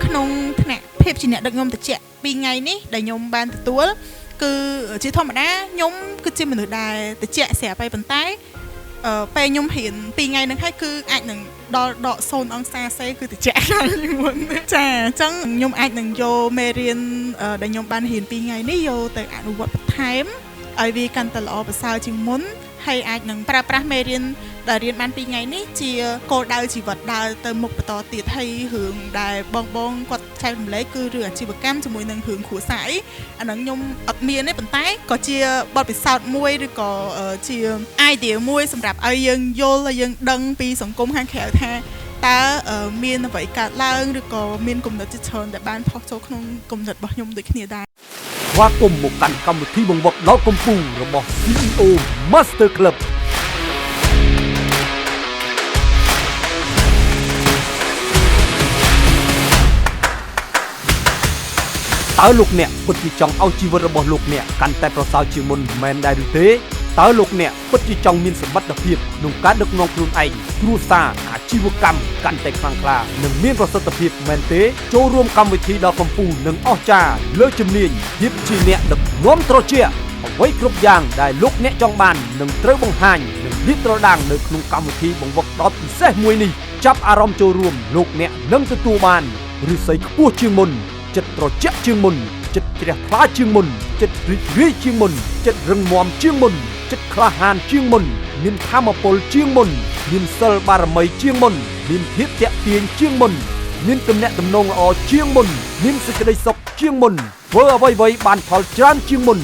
ក្នុងថ្នាក់ភាពជាអ្នកដឹកនាំតិច2ថ្ងៃនេះដែលខ្ញុំបានទទួលគឺជាធម្មតាខ្ញុំគឺជាមនុស្សដែលតិចស្រាប់ហើយប៉ុន្តែពេលខ្ញុំរៀន2ថ្ងៃហ្នឹងហើយគឺអាចនឹងដល់ដក0អង្សាសេគឺតិចខ្លាំងជាងមុនចាអញ្ចឹងខ្ញុំអាចនឹងយកមេរៀនដែលខ្ញុំបានរៀន2ថ្ងៃនេះយកទៅអនុវត្តបន្ថែមឲ្យវាកាន់តែល្អប្រសើរជាងមុនហើយអាចនឹងប្រើប្រាស់មេរៀនដែលរៀនបាន2ថ្ងៃនេះជាគោលដៅជីវិតដើរទៅមុខបន្តទៀតហើយរឿងដែលបងគាត់ចែករំលែកគឺរឿងអាជីវកម្មជាមួយនឹងរឿងគ្រួសារអាហ្នឹងខ្ញុំអត់មានទេប៉ុន្តែក៏ជាបទពិសោធន៍មួយឬក៏ជា idea មួយសម្រាប់ឲ្យយើងយល់ហើយយើងដឹងពីសង្គមខាងក្រៅថាតើមានអ្វីកើតឡើងឬក៏មានគំនិតជាច្រើនដែលបានផុសចូលក្នុងគំនិតរបស់ខ្ញុំដូចគ្នាដែរស្វាគមន៍មកកាន់កម្មវិធីបង្វឹកដល់កំពូលរបស់ CEO Master Club តើលោកអ្នកពិតជាចង់ឲ្យជីវិតរបស់លោកអ្នកកាន់តែប្រសើរជាងមុនមែនដែរឬទេតើលោកអ្នកពិតជាចង់មានសមត្ថភាពក្នុងការដឹកនាំខ្លួនឯងគ្រួសារអាជីវកម្មកាន់តែខ្លាំងក្លានិងមានប្រសិទ្ធភាពមែនទេចូលរួមកម្មវិធីដ៏កំពូលនិងអស្ចារ្យលើជំនាញភាពជាអ្នកដឹកនាំត្រជាក់អ្វីគ្រប់យ៉ាងដែលលោកអ្នកចង់បាននឹងត្រូវបង្ហាញនិងលាតត្រដាងនៅក្នុងកម្មវិធីបង្វឹកដ៏ពិសេសមួយនេះចាប់អារម្មណ៍ចូលរួមលោកអ្នកនឹងទទួលបានឫស្សីខ្ពស់ជាងមុនចិត្តត្រជាក់ជាងមុនចិត្តជ្រះថ្លាជាងមុនចិត្តរីករាយជាងមុនចិត្តរឹងមាំជាងមុនចិត្តក្លាហានជាងមុនមានធម៌ពលជាងមុនមានសិលបារមីជាងមុនមានភាពតាក់ទាញជាងមុនមានទំនាក់ទំនងល្អជាងមុនមានសេចក្តីសុខជាងមុនធ្វើអ្វីៗបានផលច្រើនជាងមុន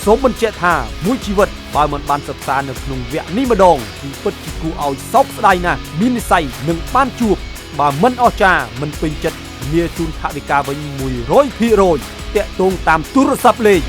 សូមបញ្ជាក់ថាមួយជីវិតបើមិនបានសិក្សានៅក្នុងវគ្គនេះម្ដងគឺពិតជាគួរឲ្យសោកស្ដាយណាស់មាននិស្ស័យនឹងបានជួបបើមិនអស្ចារ្យមិនពេញចិត្តលាជូនថវិកាវិញ 100% តាក់ទងតាមទូរស័ព្ទលេខ